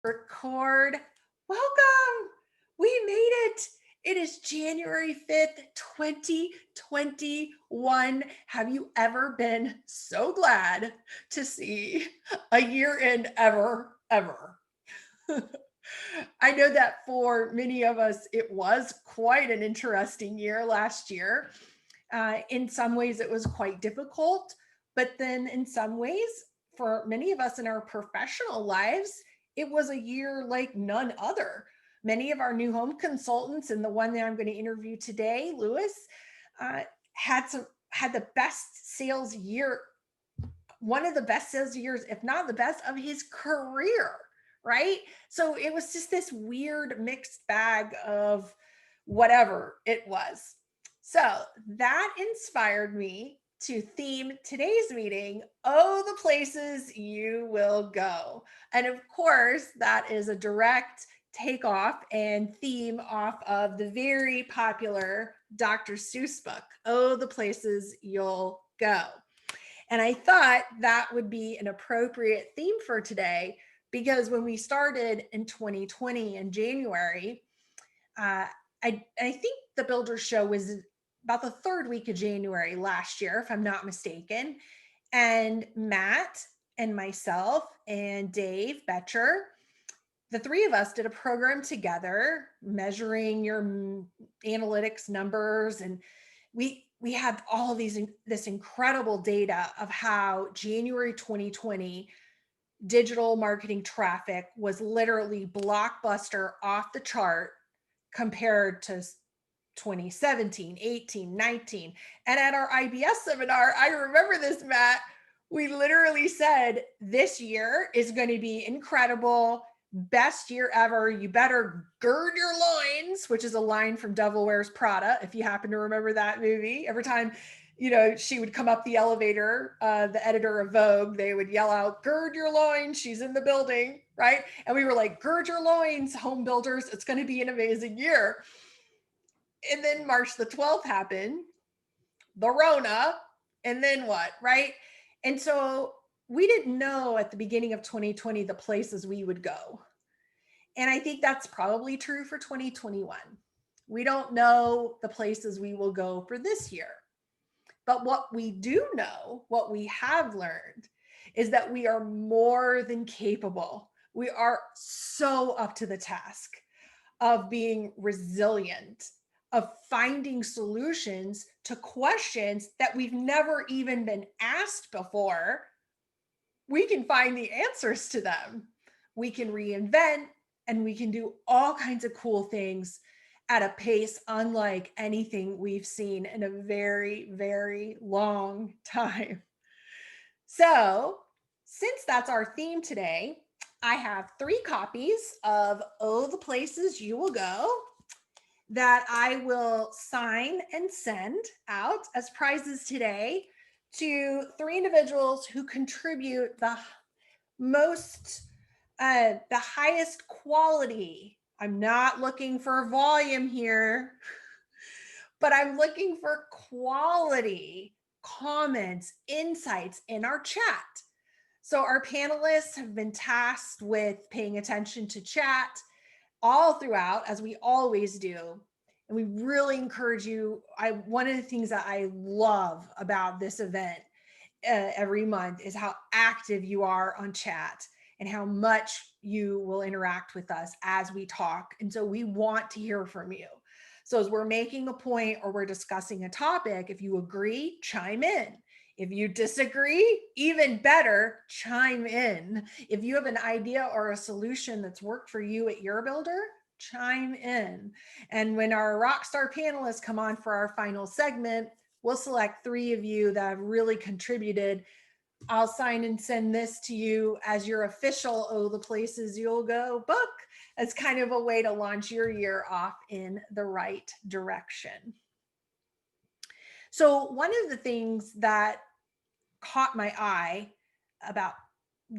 Record. Welcome. We made it. It is January 5th, 2021. Have you ever been so glad to see a year end ever? I know that for many of us, it was quite an interesting year last year. In some ways, it was quite difficult, but then in some ways, for many of us in our professional lives, it was a year like none other. Many of our new home consultants, and the one that I'm going to interview today, Louis, uh, had the best sales year, one of the best sales years, if not the best of his career, right? So it was just this weird mixed bag of whatever it was. So that inspired me to theme today's meeting, Oh, the Places You Will Go. And of course, that is a direct takeoff and theme off of the very popular Dr. Seuss book, Oh, the Places You'll Go. And I thought that would be an appropriate theme for today because when we started in 2020 in January, uh, I think the Builder Show was about the third week of January last year, if I'm not mistaken. And Matt and myself and Dave Betcher, the three of us did a program together measuring your analytics numbers, and we had all these this incredible data of how January 2020 digital marketing traffic was literally blockbuster off the chart compared to 2017, 18, 19. And at our IBS seminar, I remember this, Matt, we literally said, this year is going to be incredible, best year ever. You better gird your loins, which is a line from Devil Wears Prada, if you happen to remember that movie. Every time, she would come up the elevator, the editor of Vogue, they would yell out, gird your loins, she's in the building, right? And we were like, gird your loins, home builders, it's going to be an amazing year. And then March the 12th happened, the Rona, and then what, right? And so we didn't know at the beginning of 2020 the places we would go. And I think that's probably true for 2021. We don't know the places we will go for this year. But what we do know, what we have learned, is that we are more than capable. We are so up to the task of being resilient, of finding solutions to questions that we've never even been asked before. We can find the answers to them. We can reinvent and we can do all kinds of cool things at a pace unlike anything we've seen in a very, very long time. So, since that's our theme today, I have 3 copies of Oh, the Places You Will Go that I will sign and send out as prizes today to 3 individuals who contribute most, the highest quality. I'm not looking for volume here, but I'm looking for quality comments, insights in our chat. So our panelists have been tasked with paying attention to chat all throughout, as we always do. And we really encourage you. One of the things that I love about this event every month is how active you are on chat and how much you will interact with us as we talk. And so we want to hear from you. So as we're making a point or we're discussing a topic, if you agree, chime in. If you disagree, even better, chime in. If you have an idea or a solution that's worked for you at your builder, chime in. And when our rockstar panelists come on for our final segment, we'll select 3 of you that have really contributed. I'll sign and send this to you as your official Oh, the Places You'll Go book, as kind of a way to launch your year off in the right direction. So one of the things that caught my eye about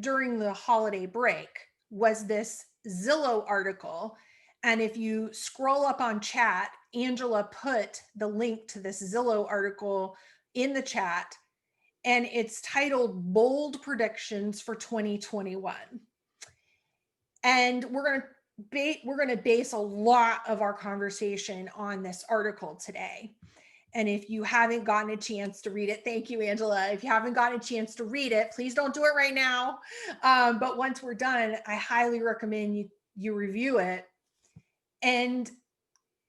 during the holiday break was this Zillow article. And if you scroll up on chat, Angela put the link to this Zillow article in the chat, and it's titled Bold Predictions for 2021. And we're going to base a lot of our conversation on this article today. And if you haven't gotten a chance to read it, thank you, Angela. If you haven't gotten a chance to read it, please don't do it right now. But once we're done, I highly recommend you review it. And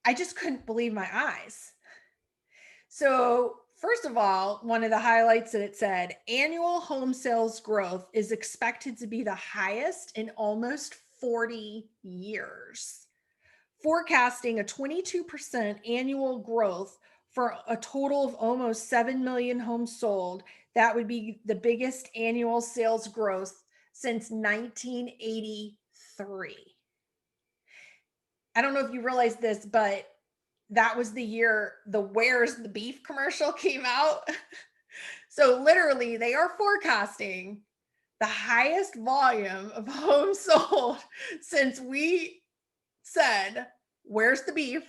I just couldn't believe my eyes. So, first of all, one of the highlights that it said annual home sales growth is expected to be the highest in almost 40 years, forecasting a 22% annual growth for a total of almost 7 million homes sold. That would be the biggest annual sales growth since 1983. I don't know if you realize this, but that was the year the Where's the Beef commercial came out. So literally, they are forecasting the highest volume of homes sold since we said, Where's the beef?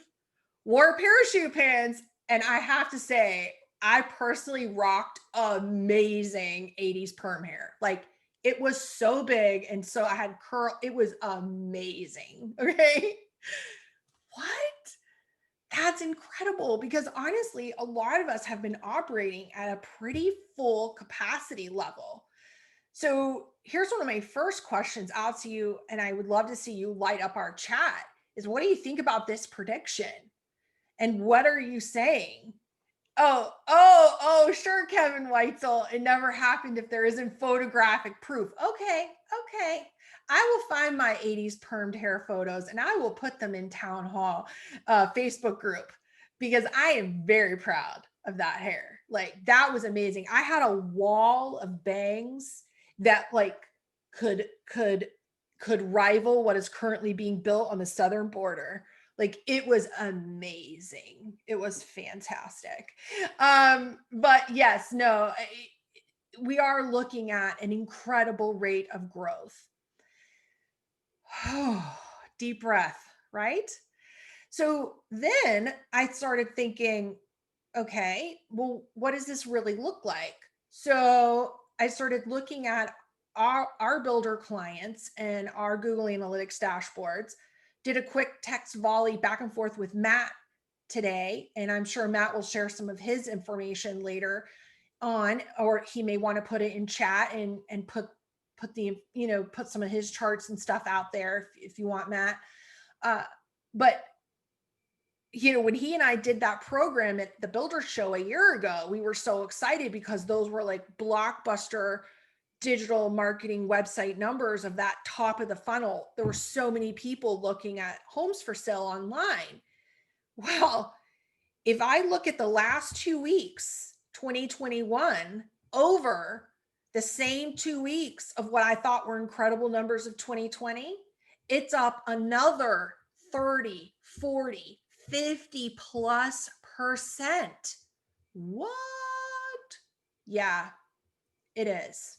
Wore parachute pants. And I have to say, I personally rocked amazing 80s perm hair. Like it was so big. And so I had curl. It was amazing. Okay. What? That's incredible because honestly, a lot of us have been operating at a pretty full capacity level. So here's one of my first questions out to you, and I would love to see you light up our chat is what do you think about this prediction? And what are you saying? Sure, Kevin Weitzel. It never happened if there isn't photographic proof. Okay. I will find my 80s permed hair photos and I will put them in Town Hall Facebook group because I am very proud of that hair. Like that was amazing. I had a wall of bangs that like could rival what is currently being built on the southern border. Like it was amazing. It was fantastic. But yes, no, we are looking at an incredible rate of growth. Deep breath, right? So then I started thinking, okay, well, what does this really look like? So I started looking at our builder clients and our Google Analytics dashboards, did a quick text volley back and forth with Matt today. And I'm sure Matt will share some of his information later on, or he may want to put it in chat and put some of his charts and stuff out there if you want, Matt. But when he and I did that program at the Builder Show a year ago, we were so excited because those were like blockbuster digital marketing website numbers of that top of the funnel. There were so many people looking at homes for sale online. Well, if I look at the last 2 weeks, 2021, over the same 2 weeks of what I thought were incredible numbers of 2020, it's up another 30, 40, 50 plus %. What? Yeah, it is.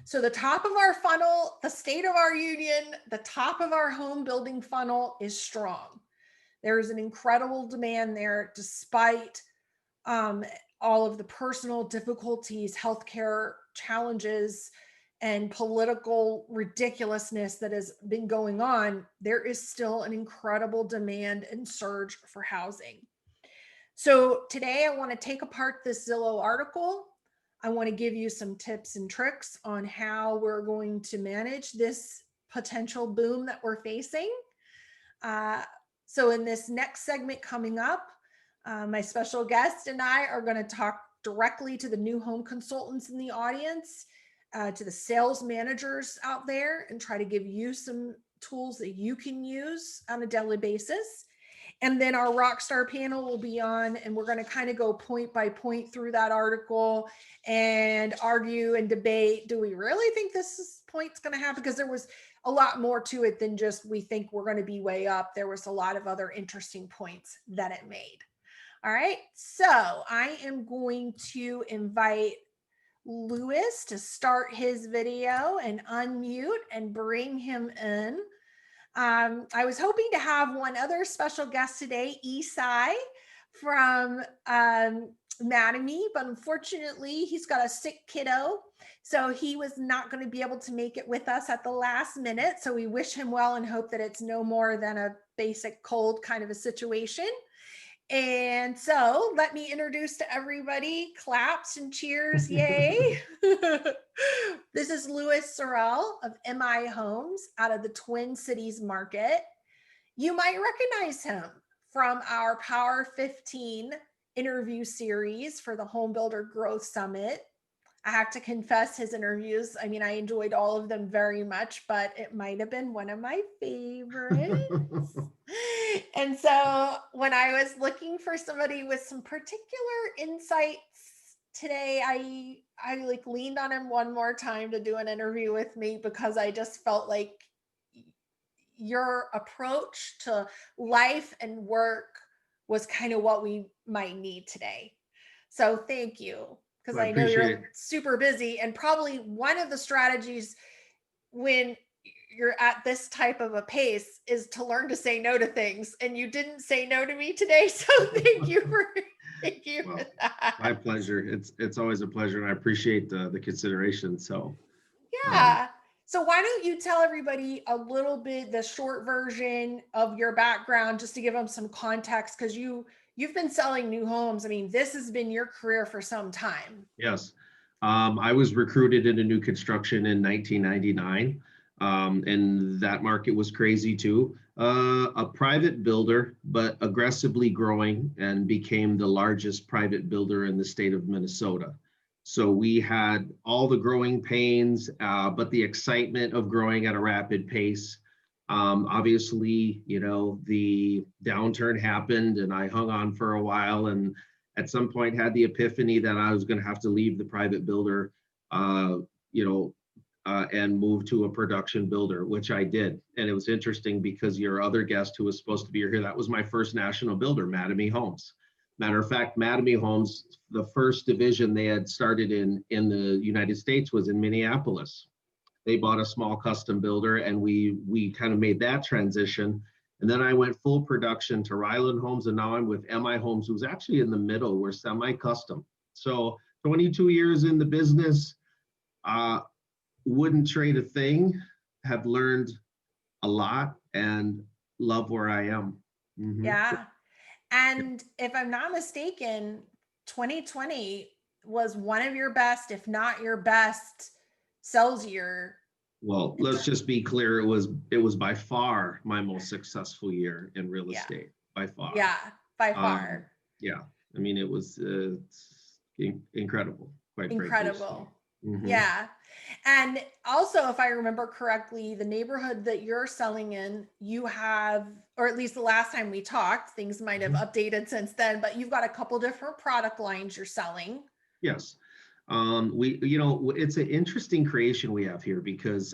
So the top of our funnel, the state of our union, the top of our home building funnel is strong. There is an incredible demand there despite all of the personal difficulties, healthcare challenges, and political ridiculousness that has been going on. There is still an incredible demand and surge for housing. So today I want to take apart this Zillow article. I want to give you some tips and tricks on how we're going to manage this potential boom that we're facing. So in this next segment coming up, my special guest and I are going to talk directly to the new home consultants in the audience, to the sales managers out there, and try to give you some tools that you can use on a daily basis. And then our Rockstar panel will be on, and we're going to kind of go point by point through that article and argue and debate. Do we really think this point's going to happen? Because there was a lot more to it than just we think we're going to be way up. There was a lot of other interesting points that it made. All right. So I am going to invite Louis to start his video and unmute and bring him in. I was hoping to have one other special guest today, Isai from mad at me, but unfortunately, he's got a sick kiddo. So he was not going to be able to make it with us at the last minute. So we wish him well and hope that it's no more than a basic cold kind of a situation. And so let me introduce to everybody, claps and cheers, yay. This is Louis Sorrell of MI Homes out of the Twin Cities market. You might recognize him from our Power 15 interview series for the Home Builder Growth Summit. I have to confess, his interviews, I mean, I enjoyed all of them very much, but it might have been one of my favorites. And so when I was looking for somebody with some particular insights today, I like leaned on him one more time to do an interview with me because I just felt like your approach to life and work was kind of what we might need today. So thank you, because Well, I I know appreciate it. you're super busy, and probably one of the strategies when you're at this type of a pace is to learn to say no to things. And you didn't say no to me today. So thank you for Well, my that. pleasure. It's always a pleasure, and I appreciate the consideration. So, um, Yeah. So why don't you tell everybody a little bit the short version of your background just to give them some context, because you've been selling new homes. I mean, this has been your career for some time. yes, I was recruited into new construction in 1999, and that market was crazy too. A private builder, but aggressively growing, and became the largest private builder in the state of Minnesota. So we had all the growing pains, but the excitement of growing at a rapid pace. Obviously, the downturn happened, and I hung on for a while, and at some point had the epiphany that I was going to have to leave the private builder, uh, you know, and move to a production builder, which I did. And it was interesting because your other guest who was supposed to be here, that was my first national builder, Mattamy Homes. Matter of fact, Mattamy Homes, the first division they had started in the United States was in Minneapolis. They bought a small custom builder, and we kind of made that transition. And then I went full production to Ryland Homes, and now I'm with MI Homes, who's actually in the middle. We're semi-custom. So 22 years in the business, uh, wouldn't trade a thing, have learned a lot, and love where I am. Mhm. Yeah. And if I'm not mistaken, 2020 was one of your best, if not your best, sales year. Well, let's just be clear. It was by far my most successful year in real Yeah. estate, by far. Yeah. By Um, far. yeah, I mean, it was incredible, quite frankly. So, Incredible. mhm, Yeah. And also, if I remember correctly, the neighborhood that you're selling in, you have, or at least the last time we talked, things might have mhm. updated since then, but you've got a couple different product lines you're selling. Yes. It's an interesting creation we have here because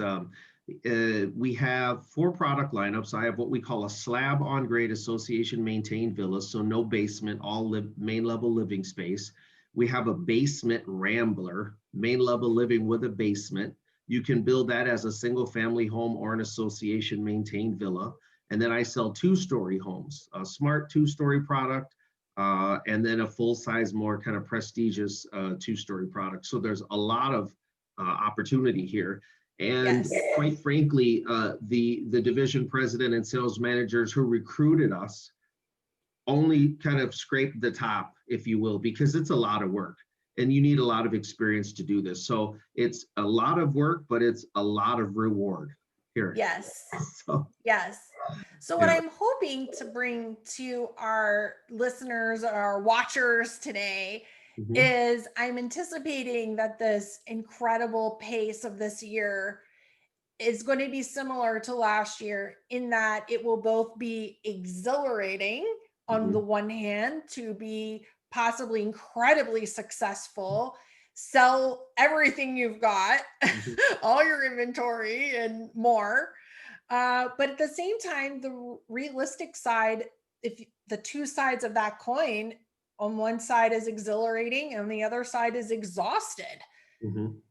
we have four product lineups. I have what we call a slab on grade association maintained villa, so no basement, all main level living space. We have a basement rambler, main level living with a basement. You can build that as a single family home or an association maintained villa. And then I sell two-story homes, a smart two-story product, and then a full size, more kind of prestigious two-story product. So there's a lot of opportunity here. And Yes. quite frankly, the division president and sales managers who recruited us only kind of scraped the top, if you will, because it's a lot of work and you need a lot of experience to do this. So it's a lot of work, but it's a lot of reward here. Yes. So Yes. So, what yeah. I'm hoping to bring to our listeners, our watchers today, Mhm. is I'm anticipating that this incredible pace of this year is going to be similar to last year in that it will both be exhilarating on the Mhm. one hand to be possibly incredibly successful, sell everything you've got, Mhm. all your inventory and more. But at the same time, the realistic side, if the two sides of that coin, on one side is exhilarating and the other side is exhausted, Mhm.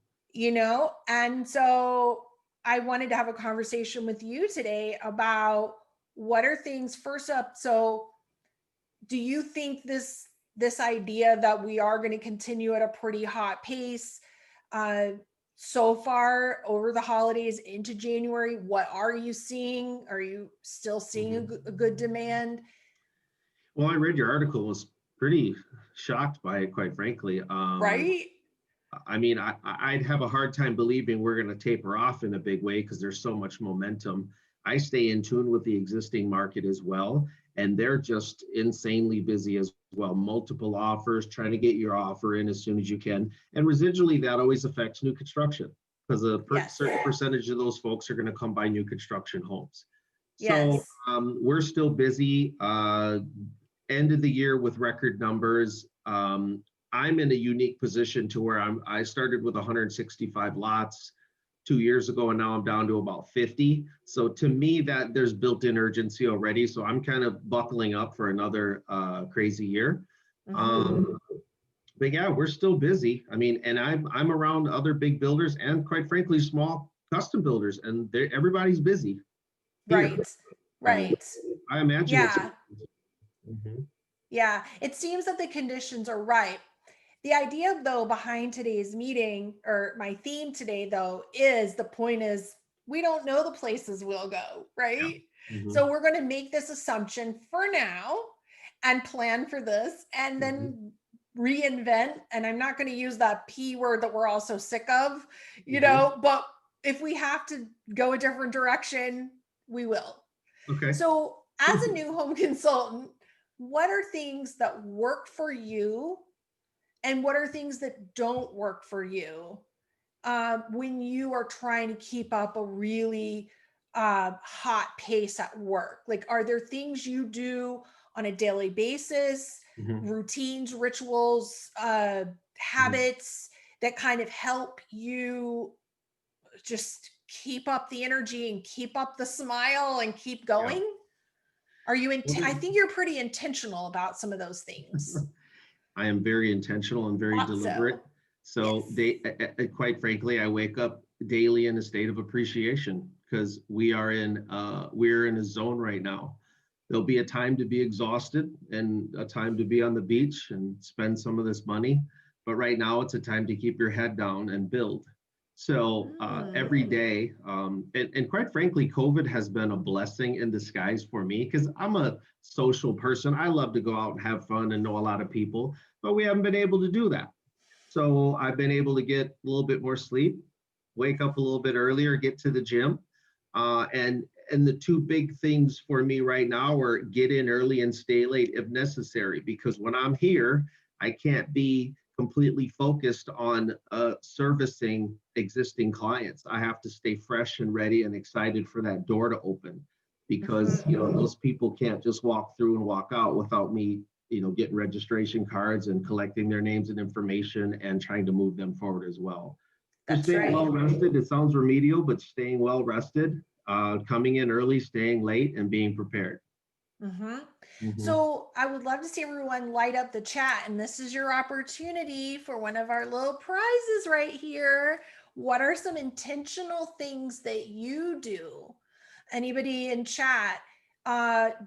And so I wanted to have a conversation with you today about what are things first up. So do you think this idea that we are going to continue at a pretty hot pace. Uh, so far over the holidays into January, what are you seeing? Are you still seeing Mhm. a good demand? Well, I read your article, was pretty shocked by it, quite frankly. Right? I mean, I'd have a hard time believing we're going to taper off in a big way because there's so much momentum. I stay in tune with the existing market as well, and they're just insanely busy as well. Multiple offers, trying to get your offer in as soon as you can. And residually, that always affects new construction because a Yes. certain percentage of those folks are going to come by new construction homes. So Yes. we're still busy. End of the year with record numbers. I'm in a unique position to where I started with 165 lots 2 years ago, and now I'm down to about 50. So to me, that there's built-in urgency already. So I'm kind of buckling up for another crazy year. Hmm. Um, but yeah, we're still busy. I mean, and I'm around other big builders and quite frankly, small custom builders, and everybody's busy here. Right. So Right. I imagine it's. Yeah. Mhm. Yeah. It seems that the conditions are right. The idea, though, behind today's meeting, or my theme today, though, is the point is we don't know the places we'll go, Yeah. right? Mhm. So we're going to make this assumption for now and plan for this and Mhm. then reinvent. And I'm not going to use that P word that we're all so sick of, Mhm. but if we have to go a different direction, we will. Okay. So, as a new home consultant, what are things that work for you and what are things that don't work for you when you are trying to keep up a really hot pace at work? Like, are there things you do on a daily basis, Mhm. routines, rituals, Mhm. habits that kind of help you just keep up the energy and keep up the smile and keep Yeah. going? Are you Well, I think you're pretty intentional about some of those things. I am very intentional and very Thought deliberate. so. So Yes. quite frankly, I wake up daily in a state of appreciation because we're in a zone right now. There'll be a time to be exhausted and a time to be on the beach and spend some of this money. But right now, it's a time to keep your head down and build. So every Mm. day, and quite frankly, COVID has been a blessing in disguise for me because I'm a social person. I love to go out and have fun and know a lot of people, but we haven't been able to do that. So I've been able to get a little bit more sleep, wake up a little bit earlier, get to the gym, and the two big things for me right now are get in early and stay late if necessary. Because when I'm here, I can't be completely focused on servicing existing clients. I have to stay fresh and ready and excited for that door to open because Mhm. those people can't just walk through and walk out without me getting registration cards and collecting their names and information and trying to move them forward as well. So That's staying right. well rested, it sounds remedial, but staying well rested, coming in early, staying late, and being prepared. Hmm. Mhm. So I would love to see everyone light up the chat, and this is your opportunity for one of our little prizes right here. What are some intentional things that you do? Anybody in chat?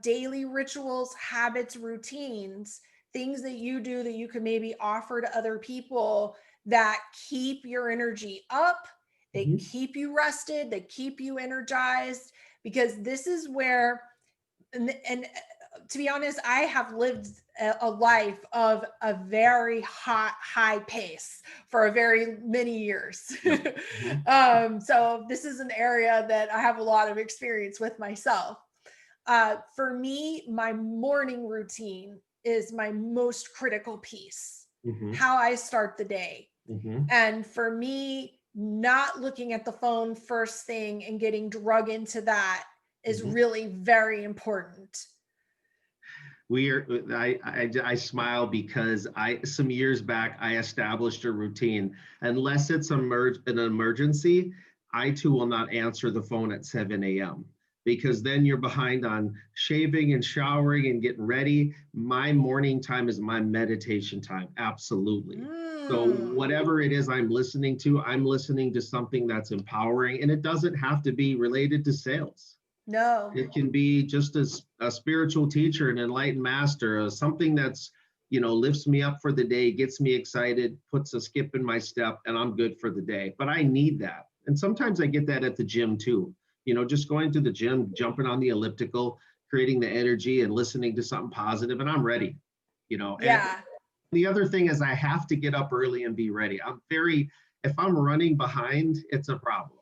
Daily rituals, habits, routines, things that you do that you could maybe offer to other people that keep your energy up, they Mhm. keep you rested, they keep you energized, because this is where and to be honest, I have lived a life of a very hot, high pace for a very many years. Yep. Mhm. So this is an area that I have a lot of experience with myself. For me, my morning routine is my most critical piece, Mhm. how I start the day. Mhm. And for me, not looking at the phone first thing and getting drug into that is Mhm. really very important. We are. I smile because some years back I established a routine. Unless it's an emergency, I too will not answer the phone at 7 a.m. because then you're behind on shaving and showering and getting ready. My morning time is my meditation time. Absolutely. So Mm, whatever it is I'm listening to something that's empowering, and it doesn't have to be related to sales. no. It can be just as a spiritual teacher, an enlightened master, something that's lifts me up for the day, gets me excited, puts a skip in my step, and I'm good for the day. But I need that. And sometimes I get that at the gym too. Just going to the gym, jumping on the elliptical, creating the energy and listening to something positive, and I'm ready. And Yeah. the other thing is I have to get up early and be ready. If I'm running behind, it's a problem.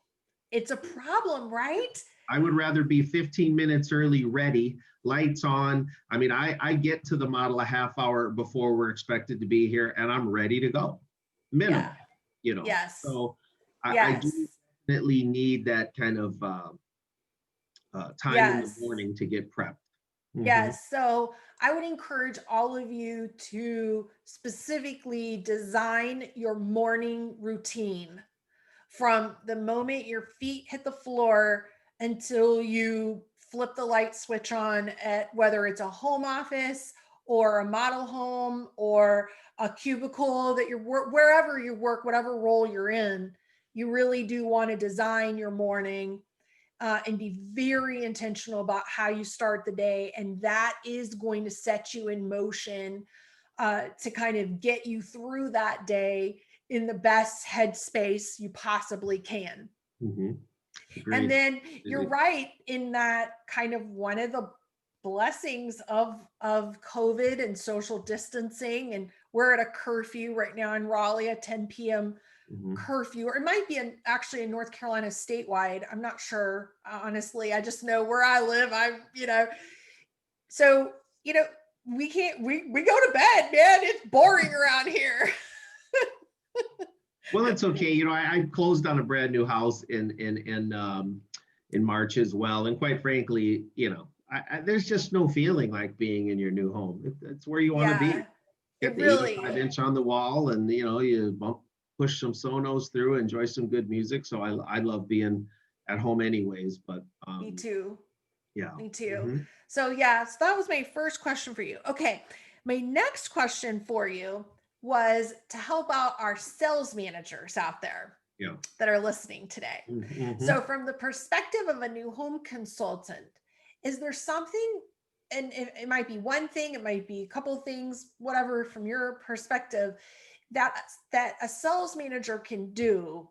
It's a problem, right? I would rather be 15 minutes early, ready, lights on. I mean, I get to the model a half hour before we're expected to be here, and I'm ready to go. Yeah. Minimum, Yes. So I do Yes. definitely need that kind of time in the Yes. morning to get prepped. Hmm. Yes. So I would encourage all of you to specifically design your morning routine from the moment your feet hit the floor until you flip the light switch on at whether it's a home office or a model home or a cubicle that you're wherever you work, whatever role you're in. You really do want to design your morning and be very intentional about how you start the day. And that is going to set you in motion to kind of get you through that day in the best headspace you possibly can. Hmm. And Agreed. then you're right in that kind of one of the blessings of COVID and social distancing. And we're at a curfew right now in Raleigh, at 10 p.m. Hmm. curfew, or it might be actually in North Carolina statewide. I'm not sure, honestly. I just know where I live. So, we can't, we go to bed, man. It's boring around here. Well, it's okay. I closed on a brand new house in March as well, and quite frankly, there's just no feeling like being in your new home. It's where you want to be. Yeah, Get it the really, 85-inch on the wall, and you push some Sonos through, enjoy some good music. So I love being at home anyways. But me too. yeah. Me too. Hmm. So, yeah, so that was my first question for you. Okay. My next question for you was to help out our sales managers out there Yeah. that are listening today. Hmm. So, from the perspective of a new home consultant, is there something, and it might be one thing, it might be a couple of things, whatever, from your perspective, that a sales manager can do,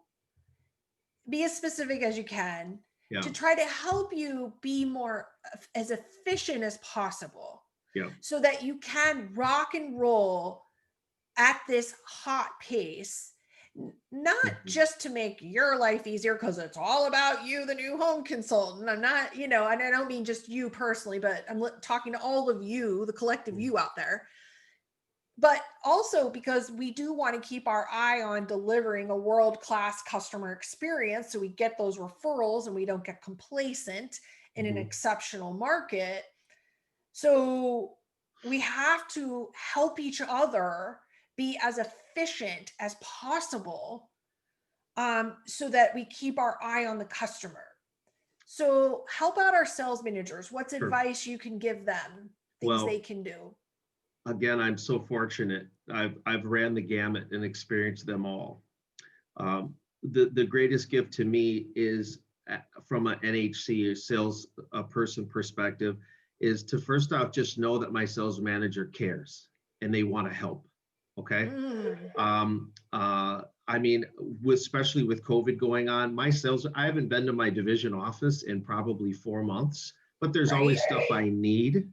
be as specific as you can, Yeah. to try to help you be more as efficient as possible Yeah. so that you can rock and roll at this hot pace, not Hmm. just to make your life easier because it's all about you, the new home consultant. I'm not, and I don't mean just you personally, but I'm talking to all of you, the collective you out there, but also because we do want to keep our eye on delivering a world-class customer experience so we get those referrals and we don't get complacent in an Hmm. exceptional market. So we have to help each other be as efficient as possible, so that we keep our eye on the customer. So help out our sales managers. What's Sure. advice you can give them, things they Well, can do? again, I'm so fortunate. I've ran the gamut and experienced them all. Um, the greatest gift to me is from an NHC, sales person perspective, is to first off just know that my sales manager cares and they want to help. Okay. Mm, I mean, especially with COVID going on, I haven't been to my division office in probably 4 months, but there's always right? stuff I need.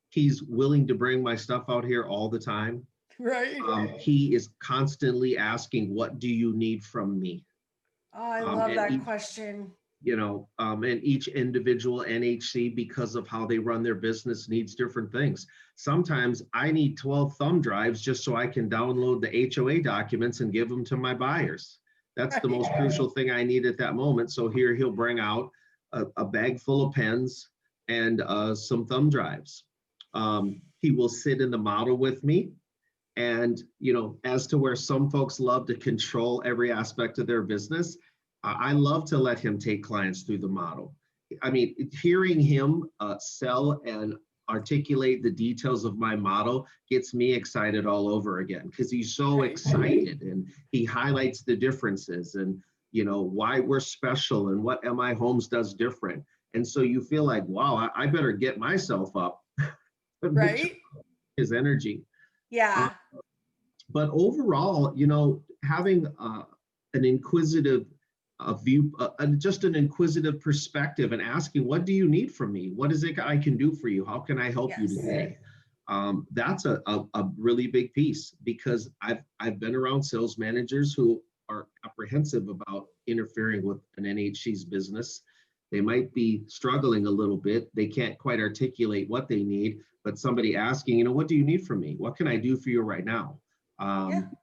He's willing to bring my stuff out here all the time. Right. He is constantly asking, "What do you need from me?" Oh, I love And that each, question. and each individual NHC, because of how they run their business, needs different things. Sometimes I need 12 thumb drives just so I can download the HOA documents and give them to my buyers. That's the Right. most crucial thing I need at that moment. So here he'll bring out a bag full of pens and some thumb drives. He will sit in the model with me. And, as to where some folks love to control every aspect of their business, I love to let him take clients through the model. I mean, hearing him sell and articulate the details of my model gets me excited all over again because he's so Right. excited and he highlights the differences and, why we're special and what MI Homes does different. And so you feel like, wow, I better get myself up and make sure Right. his energy. Uh, Yeah. but overall, having an inquisitive view, just an inquisitive perspective, and asking, what do you need from me? What is it I can do for you? How can I help you Yes. today? That's a really big piece, because I've been around sales managers who are apprehensive about interfering with an NHC's business. They might be struggling a little bit. They can't quite articulate what they need, but somebody asking, what do you need from me? What can I do for you right now? Yeah. Um,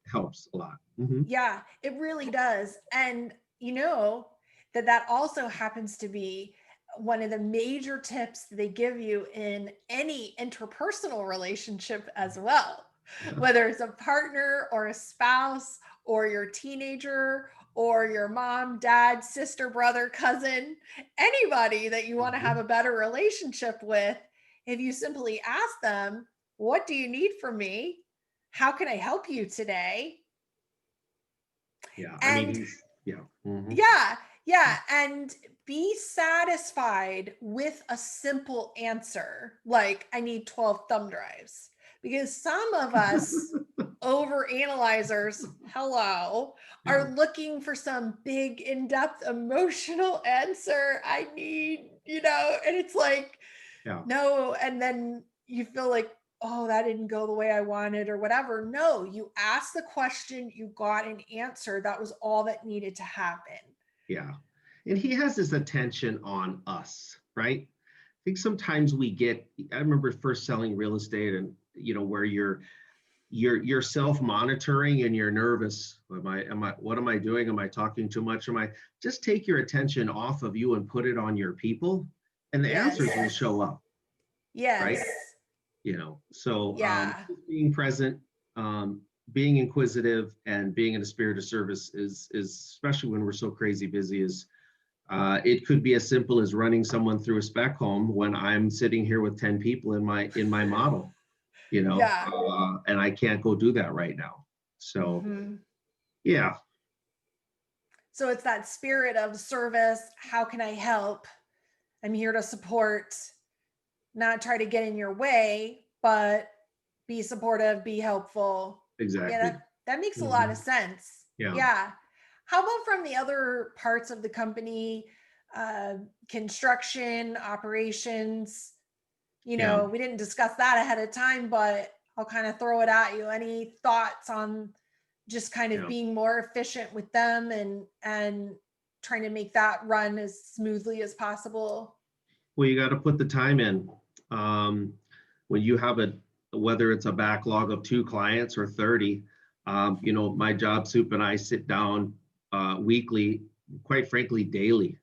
Helps a lot. Hmm. Yeah, it really does. And you know that also happens to be one of the major tips they give you in any interpersonal relationship as well. Yeah. Whether it's a partner or a spouse or your teenager or your mom, dad, sister, brother, cousin, anybody that you want to have Mhm. a better relationship with, if you simply ask them, "What do you need from me? How can I help you today?" Yeah. I mean, And yeah. Hmm. yeah, yeah, and be satisfied with a simple answer, like, "I need 12 thumb drives." Because some of us overanalyzers, hello, Yeah. are looking for some big, in-depth emotional answer. "I need," and it's like, Yeah. no, and then you feel like, "Oh, that didn't go the way I wanted," or whatever. No, you asked the question, you got an answer. That was all that needed to happen. Yeah. And he has his attention on us, right? I think sometimes I remember first selling real estate, and where you're self-monitoring and you're nervous. What am I doing? Am I talking too much? Just take your attention off of you and put it on your people, and the answers will Yes. show up, right? Yes. So Yeah. just being present, being inquisitive, and being in a spirit of service is especially when we're so crazy busy, is it could be as simple as running someone through a spec home when I'm sitting here with 10 people in my model, Yeah. and I can't go do that right now. So Mhm. yeah. So it's that spirit of service. How can I help? I'm here to support, not try to get in your way, but be supportive, be helpful. Yeah, Exactly. that makes a lot of Mhm. sense. Yeah. Yeah. How about from the other parts of the company, uh, construction, operations? Yeah. We didn't discuss that ahead of time, but I'll kind of throw it at you. Any thoughts on just kind of Yeah. being more efficient with them and trying to make that run as smoothly as possible? Well, you got to put the time in. Um, when you have whether it's a backlog of 2 clients or 30, my job soup and I sit down weekly, quite frankly, daily.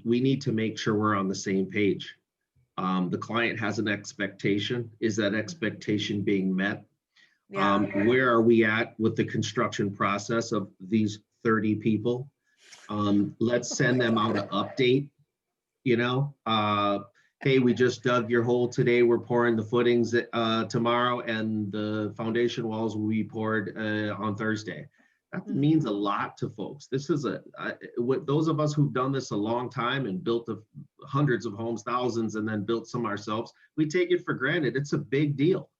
We need to make sure we're on the same page. The client has an expectation. Is that expectation being met? Yeah. Where are we at with the construction process of these 30 people? Let's Oh my send them out God. an update. you know Hey, we just dug your hole today, we're pouring the footings tomorrow, and the foundation walls will be poured on Thursday. That means a Mhm. lot to folks. This is what those of us who've done this a long time and built hundreds of homes, thousands, and then built some ourselves, we take it for granted. It's a big deal.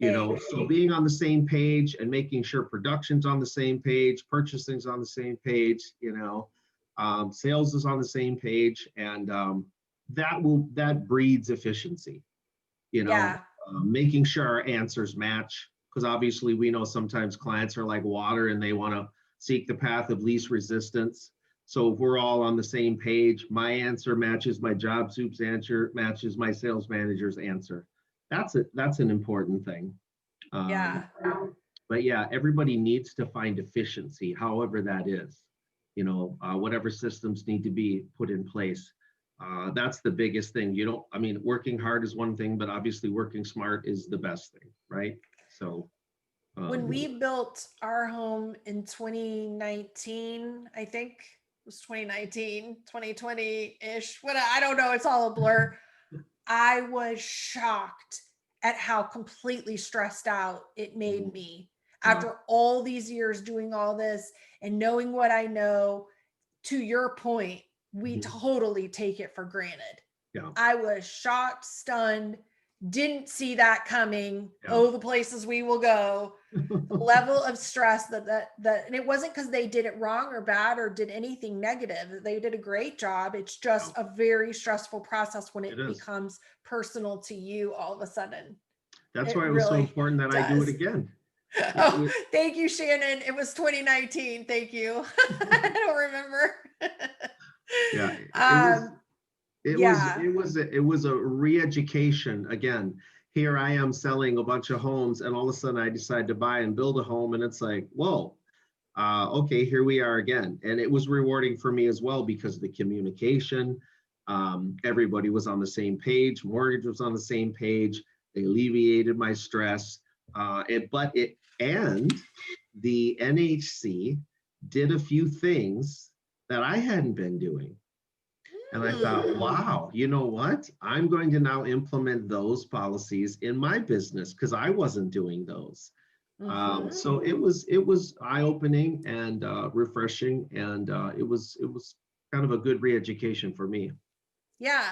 Big. So being on the same page and making sure production's on the same page, purchasing's on the same page, sales is on the same page, and that breeds efficiency. Yeah. Making sure our answers match, because obviously we know sometimes clients are like water and they want to seek the path of least resistance. So if we're all on the same page, my answer matches my job soup's answer, matches my sales manager's answer. That's an important thing. Um, Yeah. but yeah, everybody needs to find efficiency, however that is. Whatever systems need to be put in place. That's the biggest thing. I mean, working hard is one thing, but obviously working smart is the best thing, right? So, When um, we built our home in 2019, I think it was 2019, 2020-ish. What, I don't know, it's all a blur. I was shocked at how completely stressed out it made me yeah, after all these years doing all this and knowing what I know. To your point, we mhm, totally take it for granted. yeah, I was shocked, stunned, didn't see that coming. Yeah. Oh, the places we will go. The level of stress and it wasn't because they did it wrong or bad or did anything negative. They did a great job. It's Yeah, just a very stressful process when it it is. becomes personal to you all of a sudden. That's It why it was so really important that I do it does. again. Oh, thank you, Shannon. It was 2019. Thank you. I don't remember. Yeah, um, yeah. it was a re-education again. Here I am selling a bunch of homes, and all of a sudden I decide to buy and build a home, and it's like, whoa, okay, here we are again. And it was rewarding for me as well because of the communication. Everybody was on the same page. Mortgage was on the same page. They alleviated my stress. And the NHC did a few things that I hadn't been doing. And I thought, Hmm. wow, you know what? I'm going to now implement those policies in my business because I wasn't doing those. Hmm. So it was eye-opening and refreshing, and it was kind of a good re-education for me. Yeah.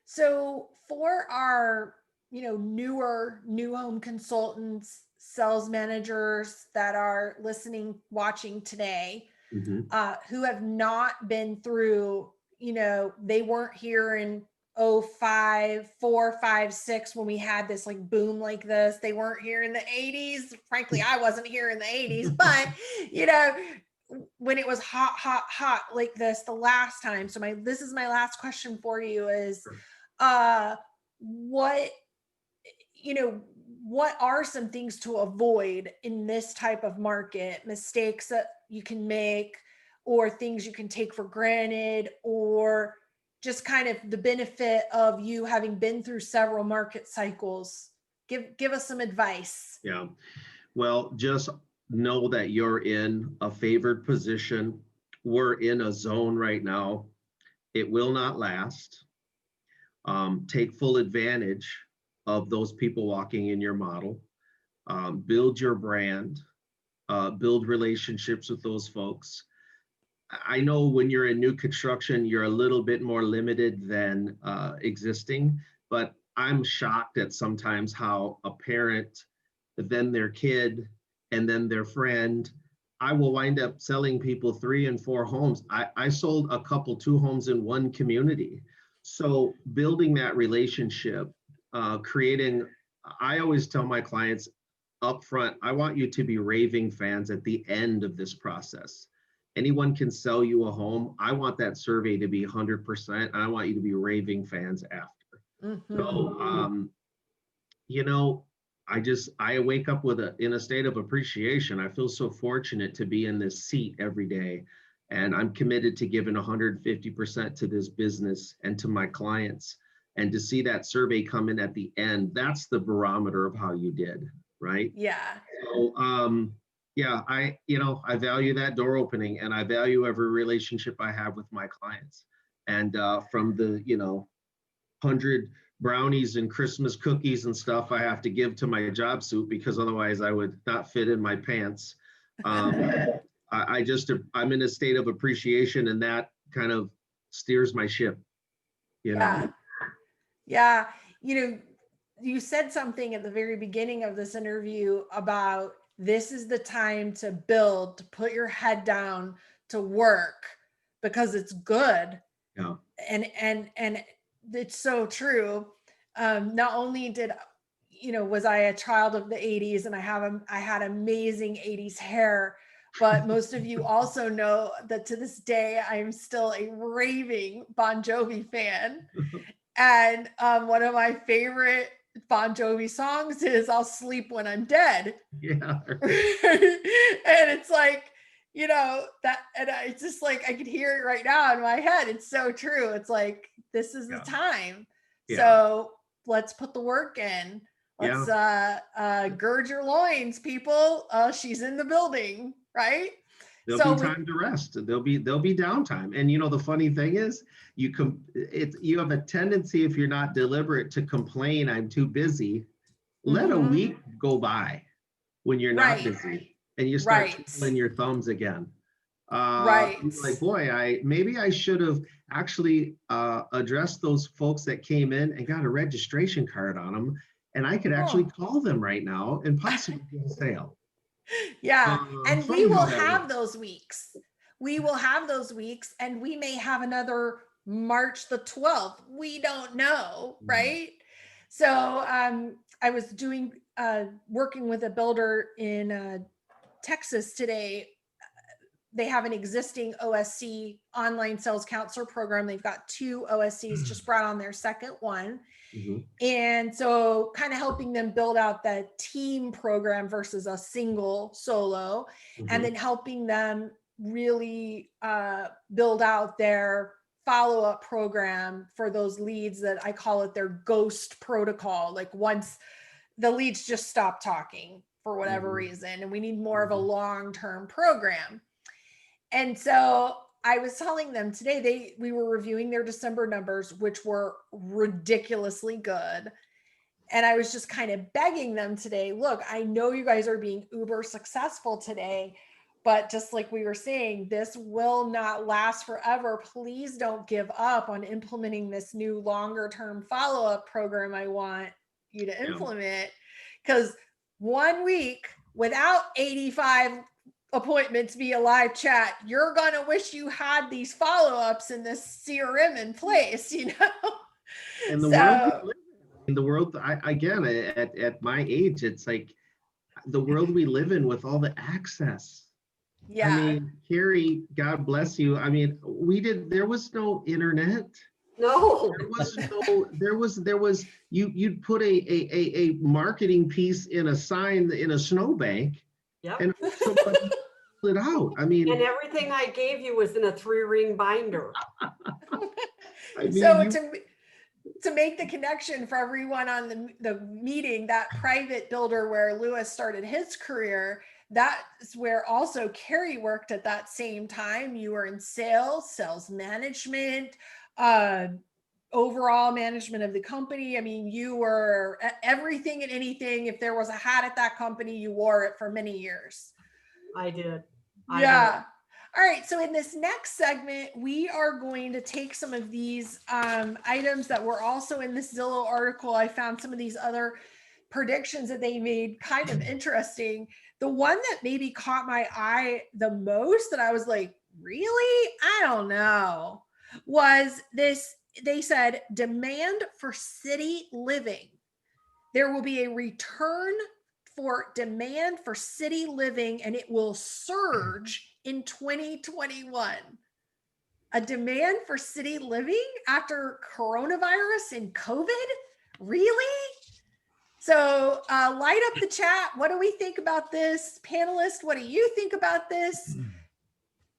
So for our, newer new home consultants, sales managers that are listening, watching today, Mhm. who have not been through, they weren't here in 05, 4, 5, 6 when we had this like boom like this. They weren't here in the 80s. Frankly, I wasn't here in the 80s, but you know, when it was hot, hot, hot like this the last time. So this is my last question for you is uh what you know what are some things to avoid in this type of market, mistakes that you can make or things you can take for granted, or just kind of the benefit of you having been through several market cycles? Give us some advice. Yeah. Well, just know that you're in a favored position. We're in a zone right now. It will not last. Take full advantage of those people walking in your model. Build your brand. Build relationships with those folks. I know when you're in new construction, you're a little bit more limited than existing, but I'm shocked at sometimes how a parent, then their kid, and then their friend, I will wind up selling people 3 and 4 homes. I sold a couple, 2 homes in one community. So building that relationship, creating, I always tell my clients up front, I want you to be raving fans at the end of this process. Anyone can sell you a home. I want that survey to be 100%. And I want you to be raving fans after. Hmm. So, you know, I wake up in a state of appreciation. I feel so fortunate to be in this seat every day. And I'm committed to giving 150% to this business and to my clients. And to see that survey come in at the end, that's the barometer of how you did, right? Yeah. So yeah, I value that door opening, and I value every relationship I have with my clients. And from the 100 brownies and Christmas cookies and stuff I have to give to my job suit because otherwise I would not fit in my pants. Um, I'm in a state of appreciation, and that kind of steers my ship, you know. Yeah. Yeah. You know, you said something at the very beginning of this interview about this is the time to build, to put your head down, to work because it's good. Yeah. And it's so true. Not only was I a child of the 80s and I had amazing 80s hair, but most of you also know that to this day I am still a raving Bon Jovi fan. And one of my favorite Bon Jovi songs is I'll Sleep When I'm Dead. Yeah. And it's like, that, and it's just like I could hear it right now in my head. It's so true. It's like, this is the Yeah. time. Yeah. So let's put the work in. Yeah. Let's gird your loins, people. She's in the building, right? There'll be So with time to rest. There'll be downtime. And the funny thing is, you have a tendency, if you're not deliberate, to complain, I'm too busy. Let a mhm, week go by when you're not right, busy, and you start right. twiddling your thumbs again. Right. Like, boy, maybe I should have actually addressed those folks that came in and got a registration card on them, and I could actually Oh. call them right now and possibly get a sale. Yeah. And we will Somehow that have works. those weeks. We will have those weeks, and we may have another March the 12th. We don't know, Mm. right? So I was doing working with a builder in Texas today. They have an existing OSC online sales counselor program. They've got two OSCs, just brought on their second one. Mhm. And so kind of helping them build out that team program versus a single solo, and Mhm. then helping them really build out their follow-up program for those leads that I call it their ghost protocol. Like once the leads just stop talking for whatever Mhm. reason, and we need more of a Mhm. long-term program. And so I was telling them today, we were reviewing their December numbers, which were ridiculously good. And I was just kind of begging them today, look, I know you guys are being uber successful today, but just like we were saying, this will not last forever. Please don't give up on implementing this new longer term follow-up program I want you to Yeah. implement. Because 1 week without 85 appointments via live chat, you're going to wish you had these follow-ups in this CRM in place, you know? And the world we So live in the world, again, at my age, it's like the world we live in with all the access. I yeah. mean, Carrie, God bless you. I mean, there was no internet. No. There was you'd put a marketing piece in a sign in a snowbank Yep. and hope somebody pulled it out. I mean, And everything I gave you was in a 3-ring binder. I mean, So you to make the connection for everyone on the meeting, that private builder where Louis started his career, that's where also Carrie worked at that same time. You were in sales management, uh, overall management of the company. I mean, you were everything and anything. If there was a hat at that company, you wore it for many years. I did. Yeah. All right. So in this next segment, we are going to take some of these items that were also in this Zillow article. I found some of these other predictions that they made kind of interesting. The one that maybe caught my eye the most that I was like, really? I don't know. Was this, they said, demand for city living. There will be a return for demand for city living, and it will surge in 2021. A demand for city living after coronavirus and COVID? Really? So light up the chat. What do we think about this? Panelists, what do you think about this?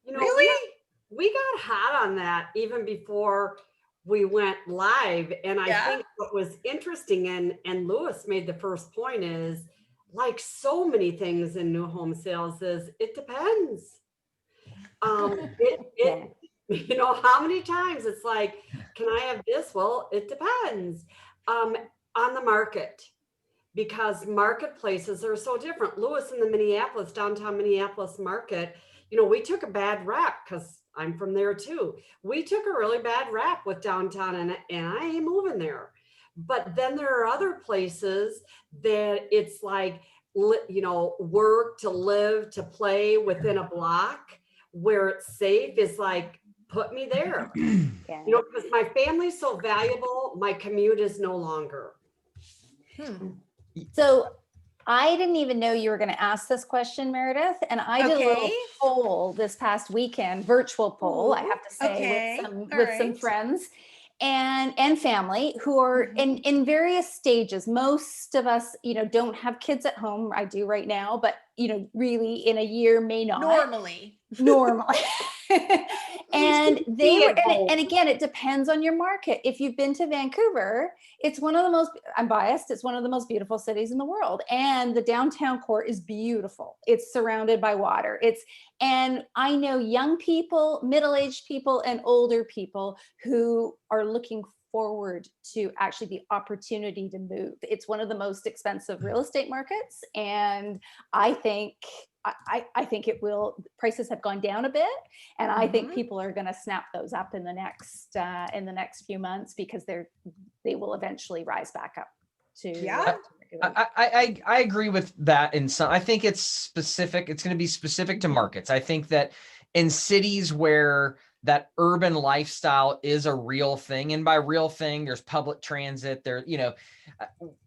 You know, Really? we got hot on that even before we went live. And I Yeah. think what was interesting, and Louis made the first point, is like so many things in new home sales is it depends. It you know, how many times it's like, can I have this? Well, it depends on the market, because marketplaces are so different. Louis, in the Minneapolis, downtown Minneapolis market, you know, we took a bad rap because I'm from there too. We took a really bad rap with downtown, and I ain't moving there. But then there are other places that it's like, you know, work to live to play within a block where it's safe is like, put me there. Yeah. You know, because my family's so valuable, my commute is no longer. So I didn't even know you were going to ask this question, Meredith. And I did a little Okay. poll this past weekend, virtual poll, I have to say, Okay. with some Alright. friends and family who are in various stages. Most of us, you know, don't have kids at home. I do right now, but you know, really in a year may not. Normally. And they were, and again, it depends on your market. If you've been to Vancouver, it's one of the most, I'm biased, it's one of the most beautiful cities in the world. And the downtown core is beautiful. It's surrounded by water. And I know young people, middle-aged people, and older people who are looking forward to actually the opportunity to move. It's one of the most expensive real estate markets. And I think I think it will, prices have gone down a bit, and I think Mhm. people are going to snap those up in the next few months, because they will eventually rise back up to Yeah. I agree with that. In some, I think it's specific. It's going to be specific to markets. I think that in cities where that urban lifestyle is a real thing, and by real thing, there's public transit. There,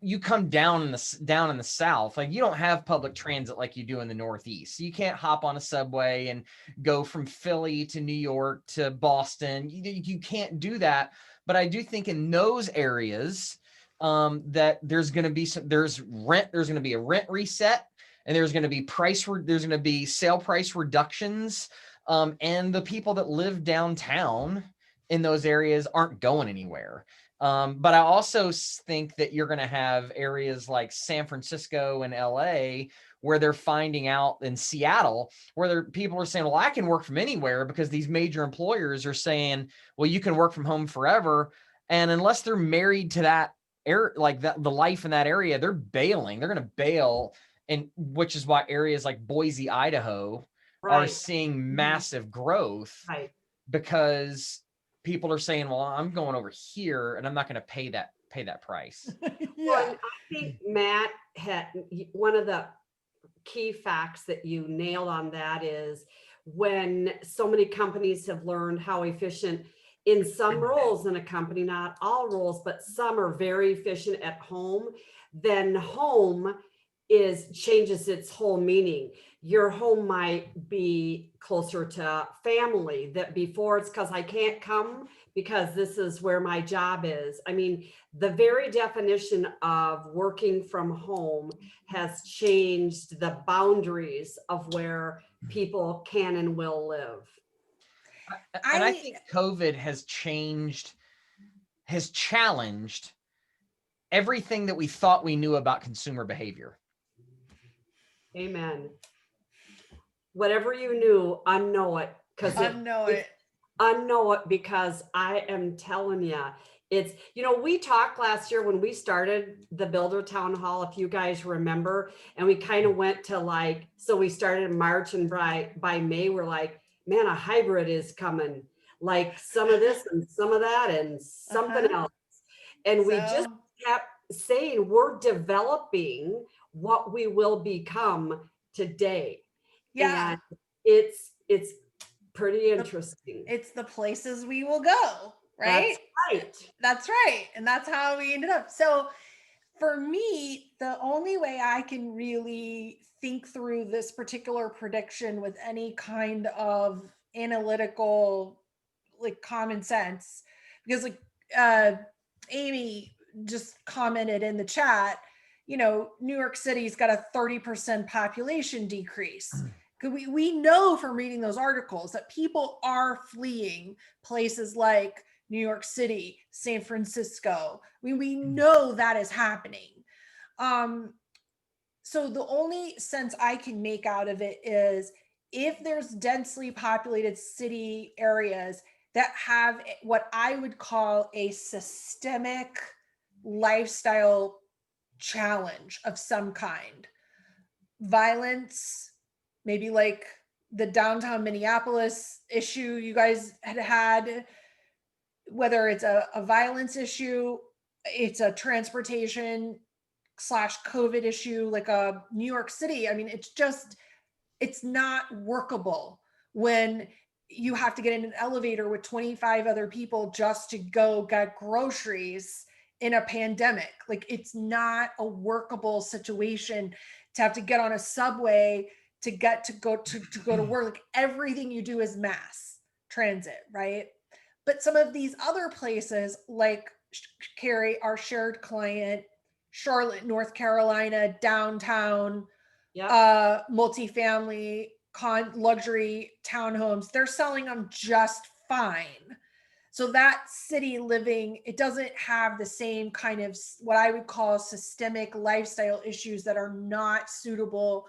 you come down in the South, like you don't have public transit like you do in the Northeast. So you can't hop on a subway and go from Philly to New York to Boston. You can't do that. But I do think in those areas, that there's going to be there's going to be a rent reset, and there's going to be there's going to be sale price reductions, and the people that live downtown in those areas aren't going anywhere. But I also think that you're going to have areas like San Francisco and LA where they're finding out, in Seattle, where people are saying, well, I can work from anywhere, because these major employers are saying, well, you can work from home forever. And unless they're married to that like that, the life in that area, they're bailing. They're going to bail, and which is why areas like Boise, Idaho, are seeing massive growth, because people are saying, well, I'm going over here and I'm not going to pay that price. Well, and I think Matt had one of the key facts that you nailed on that is when so many companies have learned how efficient in some roles in a company, not all roles, but some are very efficient at home, then home changes its whole meaning. Your home might be closer to family, that before it's because I can't come because this is where my job is. I mean, the very definition of working from home has changed the boundaries of where people can and will live. And I think COVID has challenged everything that we thought we knew about consumer behavior. Amen. Whatever you knew, unknow it. Unknow it, because I am telling you, it's, we talked last year when we started the Builder Town Hall, if you guys remember, and we kind of went to so we started in March, and by May, we're like, man, a hybrid is coming, like some of this and some of that and something else. And we just kept saying, we're developing what we will become today. Yeah. And it's pretty interesting. It's the places we will go, right? That's right. And that's how we ended up. So for me, the only way I can really think through this particular prediction with any kind of analytical, common sense, because Amy just commented in the chat, New York City's got a 30% population decrease. We know from reading those articles that people are fleeing places like New York City, San Francisco. We know that is happening. So the only sense I can make out of it is, if there's densely populated city areas that have what I would call a systemic lifestyle challenge of some kind, violence, maybe like the downtown Minneapolis issue you guys had, whether it's a violence issue, it's a transportation / COVID issue, like a New York City. I mean, it's not workable when you have to get in an elevator with 25 other people just to go get groceries in a pandemic. Like, it's not a workable situation to have to get on a subway to go to work. Like, everything you do is mass transit, right? But some of these other places, like Carrie, our shared client, Charlotte, North Carolina, downtown, multifamily, luxury townhomes, they're selling them just fine. So that city living, it doesn't have the same kind of what I would call systemic lifestyle issues that are not suitable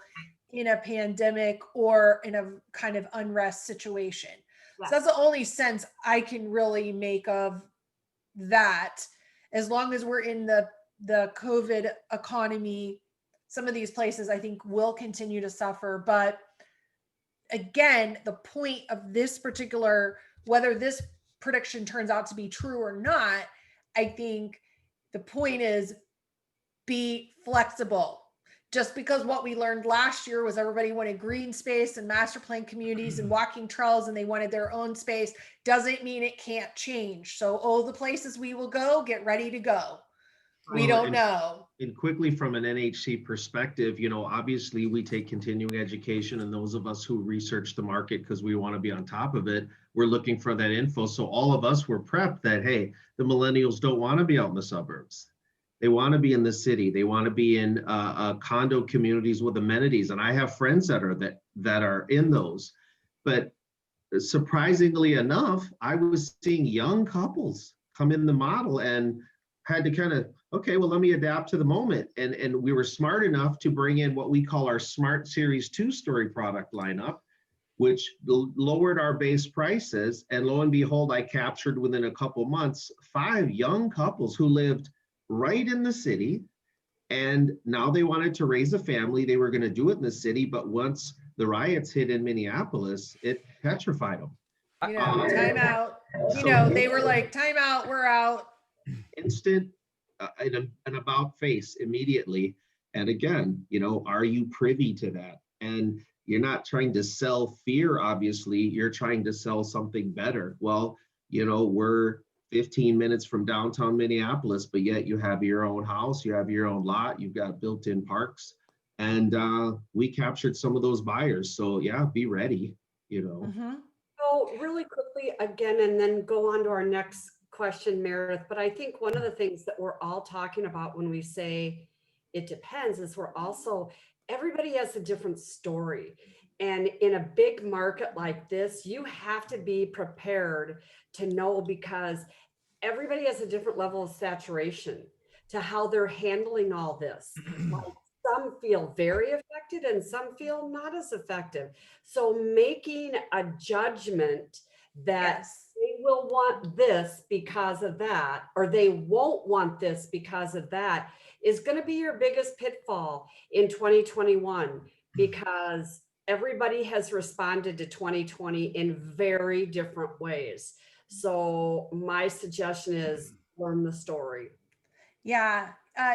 in a pandemic or in a kind of unrest situation. So that's the only sense I can really make of that. As long as we're in the COVID economy some of these places I think will continue to suffer. But again, the point of this particular, whether this prediction turns out to be true or not, I think the point is be flexible. Just because what we learned last year was everybody wanted green space and master plan communities and walking trails and they wanted their own space doesn't mean it can't change. So, the places we will go, get ready to go. We don't know. And quickly from an NHC perspective, obviously we take continuing education, and those of us who research the market because we want to be on top of it, we're looking for that info. So all of us were prepped that, hey, the millennials don't want to be out in the suburbs. They want to be in the city. They want to be in condo communities with amenities. And I have friends that are in those. But surprisingly enough, I was seeing young couples come in the model and had to kind of, okay, well, let me adapt to the moment. And we were smart enough to bring in what we call our Smart Series 2-story product lineup, which lowered our base prices. And lo and behold, I captured within a couple months 5 young couples who lived right in the city. And now they wanted to raise a family. They were going to do it in the city. But once the riots hit in Minneapolis, it petrified them. Time out. They were like, time out, we're out. Instant an about face immediately. And again, are you privy to that? And you're not trying to sell fear, obviously, you're trying to sell something better. Well, we're 15 minutes from downtown Minneapolis, but yet you have your own house, you have your own lot, you've got built-in parks, and we captured some of those buyers. So yeah, be ready, Mm-hmm. So really quickly again, and then go on to our next question, Meredith. But I think one of the things that we're all talking about when we say it depends is everybody has a different story. And in a big market like this, you have to be prepared to know, because everybody has a different level of saturation to how they're handling all this. Like, some feel very affected and some feel not as effective. So making a judgment that they will want this because of that, or they won't want this because of that, is going to be your biggest pitfall in 2021, because everybody has responded to 2020 in very different ways. So my suggestion is learn the story. Yeah.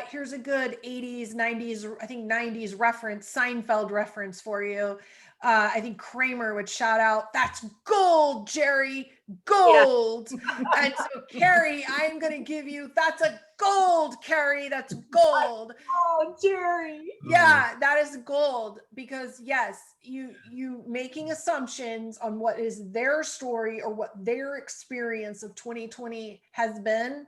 Here's a good 80s, 90s, I think 90s reference, Seinfeld reference for you. I think Kramer would shout out, "That's gold, Jerry, gold." Yeah. And so Carrie, I'm going to give you, "That's a gold, Carrie, that's gold." Oh, Jerry. Yeah, that is gold, because yes, you making assumptions on what is their story or what their experience of 2020 has been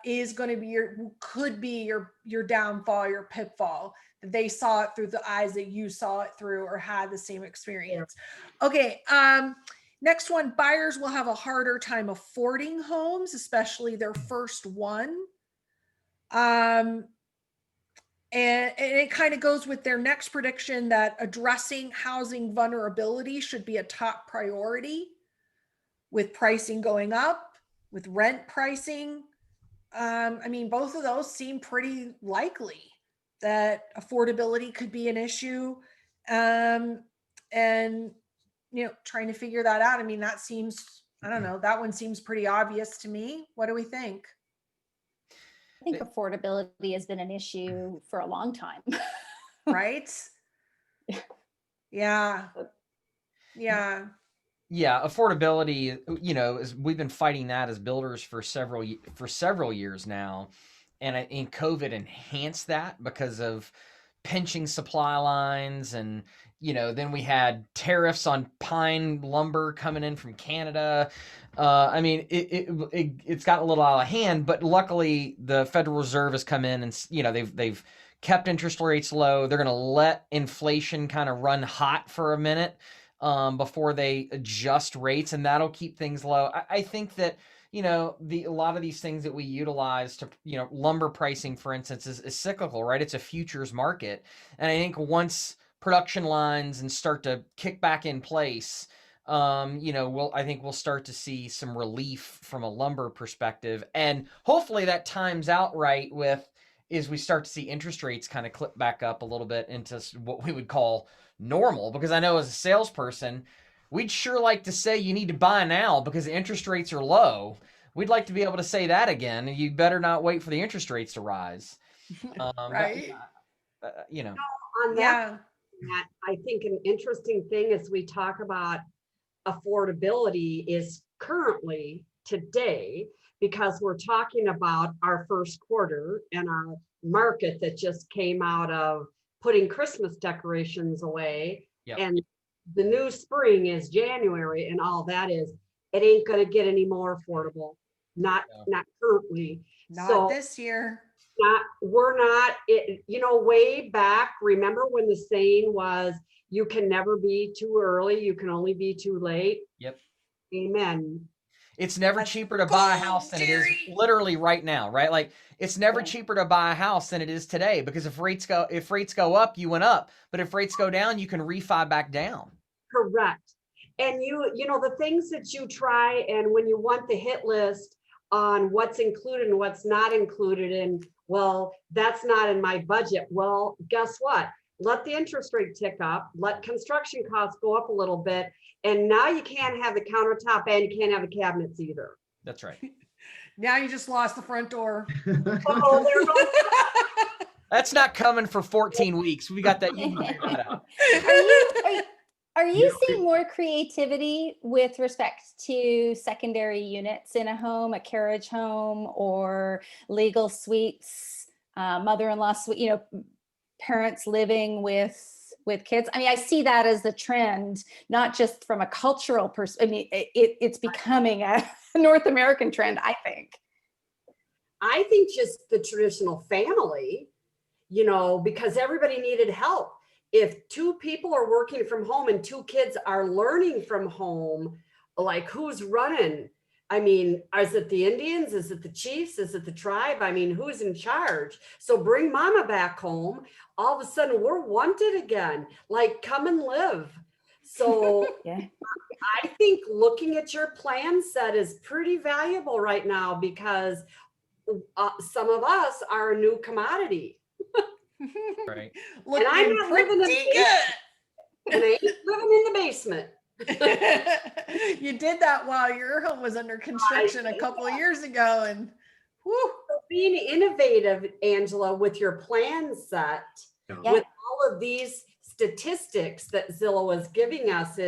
is going to be could be your downfall, your pitfall. They saw it through the eyes that you saw it through, or had the same experience. Okay. Next one, buyers will have a harder time affording homes, especially their first one. And it kind of goes with their next prediction that addressing housing vulnerability should be a top priority, with pricing going up, with rent pricing. Both of those seem pretty likely that affordability could be an issue. And, trying to figure that out. That seems, I don't know, that one seems pretty obvious to me. What do we think? I think affordability has been an issue for a long time. Right? Yeah. Yeah. Yeah, affordability, is, we've been fighting that as builders for several years now. And I think COVID enhanced that because of pinching supply lines. And, then we had tariffs on pine lumber coming in from Canada. It's gotten a little out of hand, but luckily the Federal Reserve has come in and, they've kept interest rates low. They're going to let inflation kind of run hot for a minute before they adjust rates, and that'll keep things low. I think that, a lot of these things that we utilize to, lumber pricing, for instance, is cyclical, right? It's a futures market. And I think once production lines and start to kick back in place, I think we'll start to see some relief from a lumber perspective. And hopefully that times out right with, is we start to see interest rates kind of clip back up a little bit into what we would call normal. Because I know as a salesperson, we'd sure like to say you need to buy now because the interest rates are low. We'd like to be able to say that again, and you better not wait for the interest rates to rise. Right. You know. On that, Yeah. Matt, I think an interesting thing as we talk about affordability is currently today, because we're talking about our first quarter and our market that just came out of putting Christmas decorations away. Yep. And the new spring is January, and all that is, it ain't going to get any more affordable. Not currently. Not this year. We're not, way back, remember when the saying was, you can never be too early, you can only be too late? Yep. Amen. It's never cheaper to buy a house than it is literally right now, right? Like it's never cheaper to buy a house than it is today, because if rates go up, you went up, but if rates go down, you can refi back down. Correct. And the things that you try, and when you want the hit list on what's included and what's not included in, well, that's not in my budget. Well, guess what? Let the interest rate tick up, let construction costs go up a little bit, and now you can't have the countertop and you can't have the cabinets either. That's right. Now you just lost the front door. Oh, there goes. That's not coming for 14 weeks. We got that. You can figure that out. Are you seeing more creativity with respect to secondary units in a home, a carriage home, or legal suites, mother-in-law suite, parents living with kids? I mean, I see that as the trend, not just from a cultural perspective. I mean, it's becoming a North American trend, I think. I think just the traditional family, because everybody needed help. If two people are working from home and two kids are learning from home, like who's running? I mean, is it the Indians? Is it the chiefs? Is it the tribe? I mean, who's in charge? So bring mama back home. All of a sudden we're wanted again, like come and live. So Yeah. I think looking at your plan set is pretty valuable right now, because some of us are a new commodity. Right. And I'm not living in and I ain't living in the basement. You did that while your home was under construction a couple of years ago, and whew. Being innovative, Angela, with your plan set, with all of these statistics that Zillow is giving us,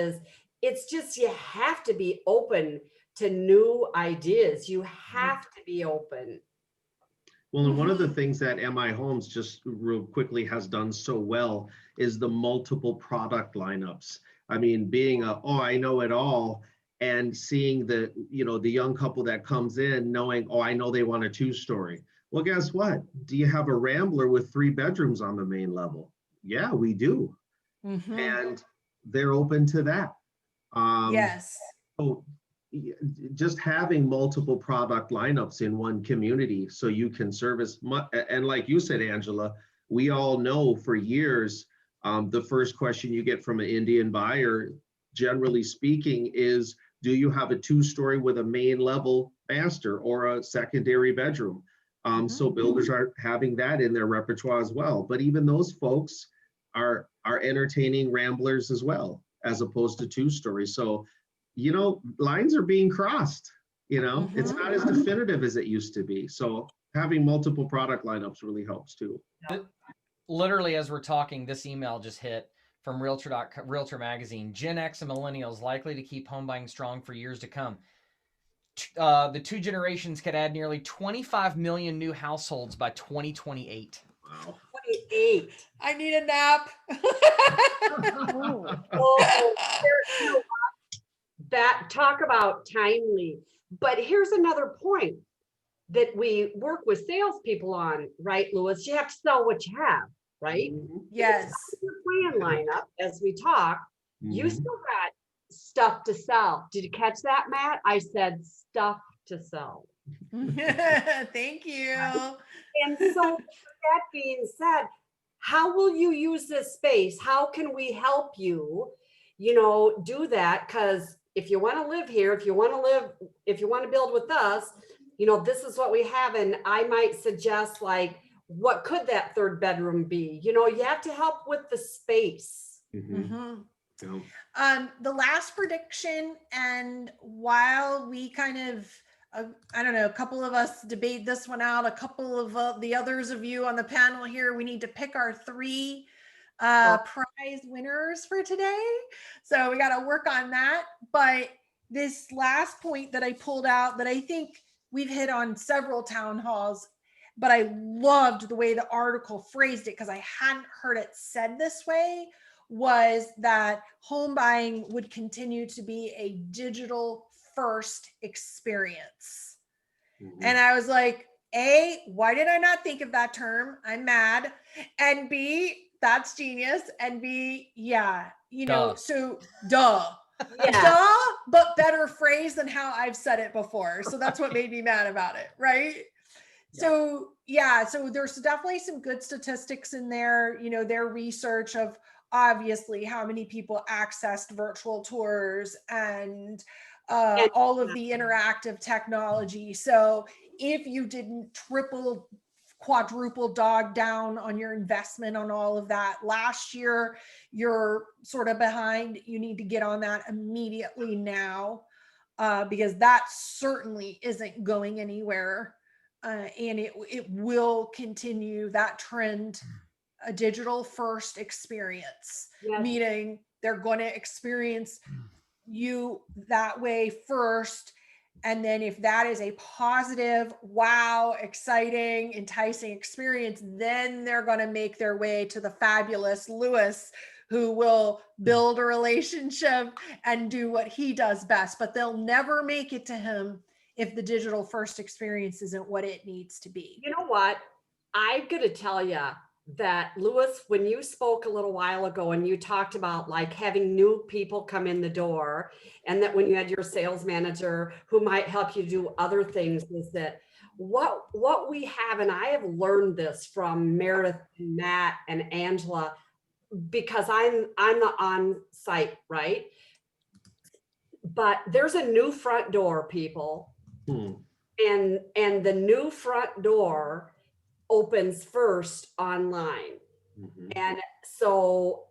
it's just, you have to be open to new ideas. You have to be open. Well, and one of the things that MI Homes just real quickly has done so well is the multiple product lineups. I mean, being I know it all, and seeing the young couple that comes in knowing, I know they want a 2-story. Well, guess what? Do you have a Rambler with 3 bedrooms on the main level? Yeah, we do. Mm-hmm. And they're open to that. Yes. So just having multiple product lineups in one community so you can service, and like you said, Angela, we all know for years, the first question you get from an Indian buyer, generally speaking, is, do you have a 2-story with a main level master or a secondary bedroom? So builders are having that in their repertoire as well. But even those folks are entertaining Ramblers as well, as opposed to 2-stories. So lines are being crossed, it's not as definitive as it used to be. So having multiple product lineups really helps too. Literally, as we're talking, this email just hit from Realtor Magazine. Gen X and millennials likely to keep home buying strong for years to come. The 2 generations could add nearly 25 million new households by 2028. Wow. 28. I need a nap. That talk about timely. But here's another point that we work with salespeople on, right, Louis? You have to sell what you have, right? Yes. Your plan lineup, as we talk, you still got stuff to sell. Did you catch that, Matt? I said stuff to sell. Thank you. And so that being said, how will you use this space? How can we help you, do that? Because if you want to live here, if you want to build with us, this is what we have. And I might suggest, like, what could that third bedroom be? You know, you have to help with the space. Mhm. Mhm. Yeah. The last prediction, and while we kind of, I don't know, a couple of us debate this one out, a couple of the others of you on the panel here, we need to pick our 3 prize winners for today. So we got to work on that. But this last point that I pulled out that I think we've hit on several town halls, but I loved the way the article phrased it because I hadn't heard it said this way, was that home buying would continue to be a digital first experience. And I was like, A, why did I not think of that term? I'm mad. And B, that's genius. And B, yeah, you know, so duh. Yeah. Duh, but better phrase than how I've said it before. So that's what made me mad about it, right? So yeah, so there's definitely some good statistics in there, you know, their research of obviously how many people accessed virtual tours and And all of the interactive technology. So if you didn't triple, quadruple dog down on your investment on all of that last year, you're sort of behind. You need to get on that immediately now, because that certainly isn't going anywhere. And it will continue that trend, a digital first experience, yes, meaning they're going to experience you that way first. And then if that is a positive, wow, exciting, enticing experience, then they're going to make their way to the fabulous Louis, who will build a relationship and do what he does best. But they'll never make it to him if the digital first experience isn't what it needs to be. you know what? I'm going to tell you that, Louis, when you spoke a little while ago and you talked about like having new people come in the door, and that when you had your sales manager who might help you do other things, is that what we have, and I have learned this from Meredith and Matt and Angela, because I'm the on-site, right? But there's a new front door, people. And the new front door opens first online. And so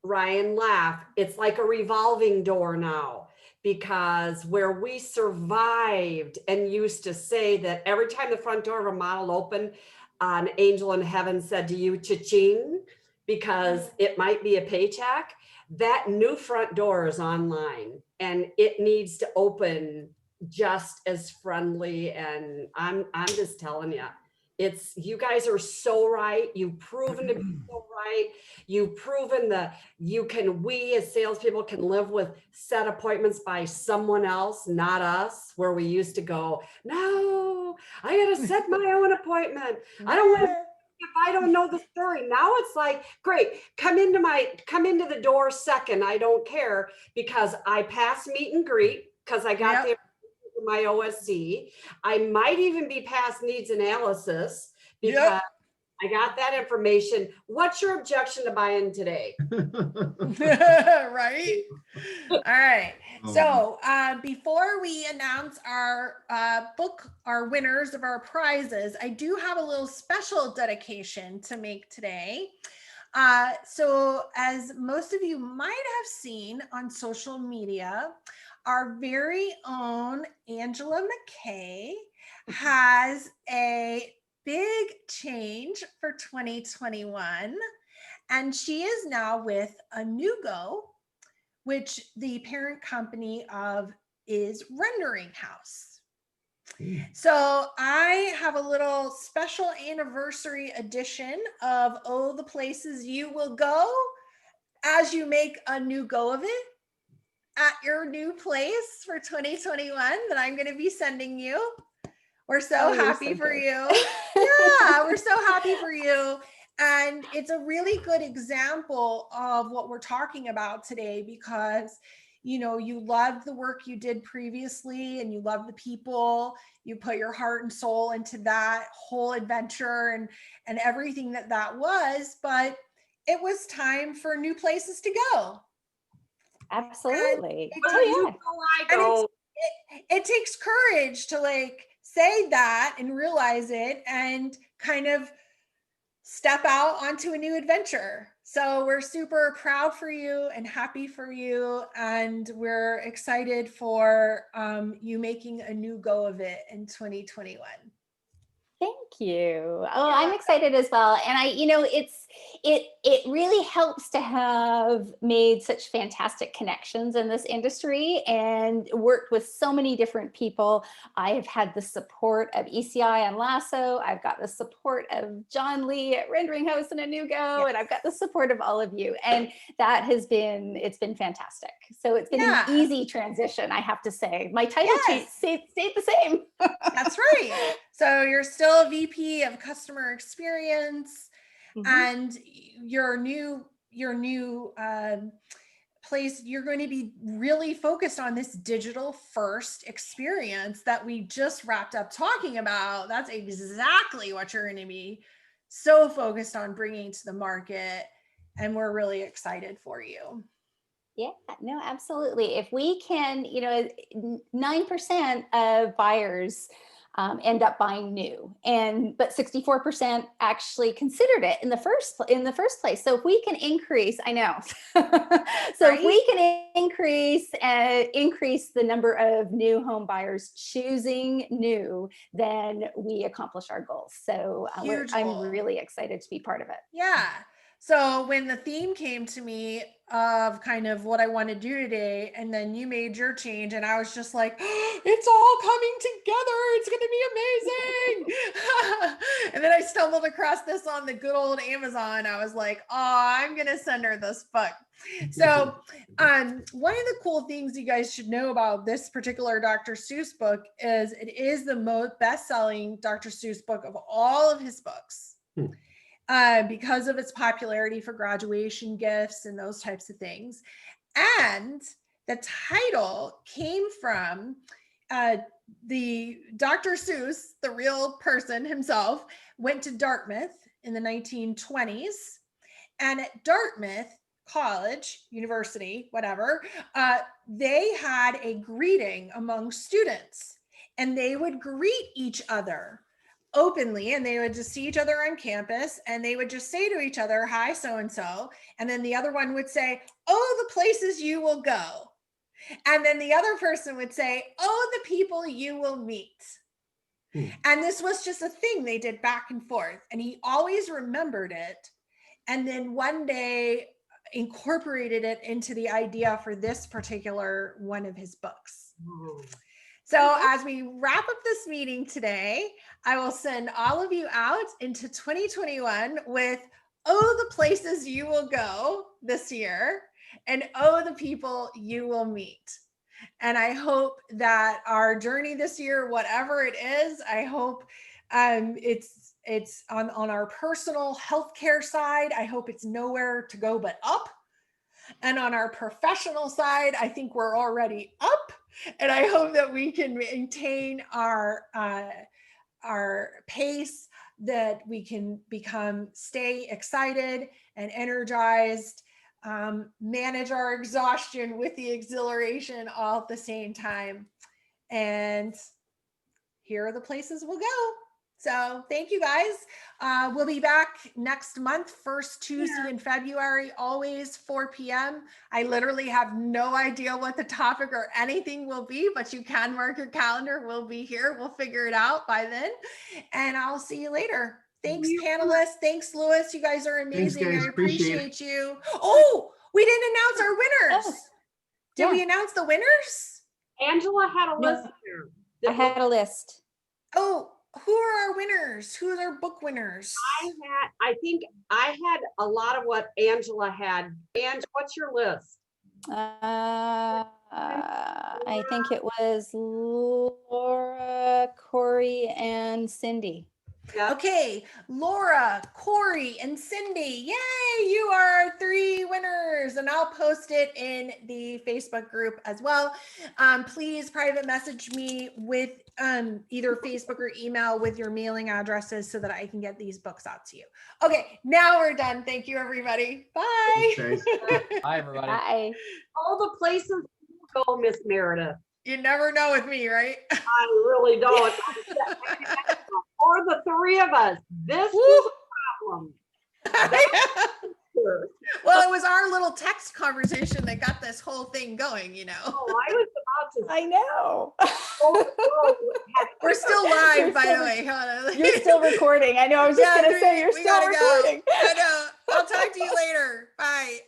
Ryan laugh, it's like a revolving door now, because where we survived and used to say that every time the front door of a model opened, an angel in heaven said to you, cha-ching, because it might be a paycheck. That new front door is online, and it needs to open just as friendly. And I'm just telling you, it's, you guys are so right. You've proven to be so right. You've proven that we as salespeople can live with set appointments by someone else, not us, where we used to go, no, I got to set my own appointment. I don't want to, if I don't know the story. Now it's like, great, come into the door second. I don't care, because I pass meet and greet, because I got the my OSC. I might even be past needs analysis, because I got that information. What's your objection to buying today? Right? All right. So before we announce our our winners of our prizes, I do have a little special dedication to make today. So as most of you might have seen on social media, our very own Angela McKay has a big change for 2021. And she is now with Anugo, which the parent company of is Rendering House. So I have a little special anniversary edition of Oh, the Places You Will Go as you make a new go of it at your new place for 2021 that I'm going to be sending you. We're so happy for you. Yeah, we're so happy for you. And it's a really good example of what we're talking about today, because you know, you loved the work you did previously and you love the people, you put your heart and soul into that whole adventure and everything that was, but it was time for new places to go. Absolutely. It takes courage to like say that and realize it and kind of step out onto a new adventure. So we're super proud for you and happy for you. And we're excited for you making a new go of it in 2021. Thank you. Oh, I'm excited as well. And it really helps to have made such fantastic connections in this industry and worked with so many different people. I have had the support of ECI and Lasso. I've got the support of John Lee at Rendering House and A New Go, and I've got the support of all of you. And it's been fantastic. So it's been an easy transition, I have to say. My title stayed the same. That's right. So you're still a VP of customer experience, and your new place, you're going to be really focused on this digital first experience that we just wrapped up talking about. That's exactly what you're going to be so focused on bringing to the market. And we're really excited for you. Yeah, no, absolutely. If we can, 9% of buyers end up buying new, but 64% actually considered it in the first place. So if we can increase, I know. So if we can increase the number of new home buyers choosing new, then we accomplish our goals. So I'm really excited to be part of it. Yeah. So when the theme came to me of kind of what I want to do today, and then you made your change, and I was just like, oh, it's all coming together. It's going to be amazing. And then I stumbled across this on the good old Amazon. I was like, oh, I'm going to send her this book. So one of the cool things you guys should know about this particular Dr. Seuss book is it is the most best-selling Dr. Seuss book of all of his books. Because of its popularity for graduation gifts and those types of things. And the title came from the Dr. Seuss, the real person himself, went to Dartmouth in the 1920s. And at Dartmouth College, university, whatever, they had a greeting among students, and they would greet each other openly, and they would just see each other on campus, and they would just say to each other, hi, so-and-so. And then the other one would say, oh, the places you will go. And then the other person would say, oh, the people you will meet. And this was just a thing they did back and forth. And he always remembered it. And then one day incorporated it into the idea for this particular one of his books. So as we wrap up this meeting today, I will send all of you out into 2021 with, oh, the places you will go this year, and oh, the people you will meet. And I hope that our journey this year, whatever it is, I hope it's on our personal healthcare side. I hope it's nowhere to go but up. And on our professional side, I think we're already up. And I hope that we can maintain our pace, that we can stay excited and energized, manage our exhaustion with the exhilaration all at the same time. And here are the places we'll go. So thank you guys. We'll be back next month, first Tuesday in February, always 4 p.m. I literally have no idea what the topic or anything will be, but you can mark your calendar. We'll be here. We'll figure it out by then. And I'll see you later. Thanks, panelists. Thanks, Louis. You guys are amazing. Thanks, guys. I appreciate you. Oh, we didn't announce our winners. Did we announce the winners? Angela had a list here. I had a list. Oh, who are our winners? Who are our book winners? I think I had a lot of what Angela had. Ange, what's your list? I think it was Laura, Corey, and Cindy. Yep. Okay, Laura, Corey, and Cindy. Yay, you are our 3 winners. And I'll post it in the Facebook group as well. Please private message me with either Facebook or email with your mailing addresses so that I can get these books out to you. Okay, now we're done. Thank you, everybody. Bye. Bye, everybody. Bye. All the places you go, Miss Meredith. You never know with me, right? I really don't. Or the 3 of us. This is a problem. Sure. Well, it was our little text conversation that got this whole thing going, you know. Oh, I was about to. I know. We're still live, You're by still the way. Hold on. You're still recording. I know. I was just Yeah, going to say you're we still gotta go. recording. I know. I'll talk to you later. Bye.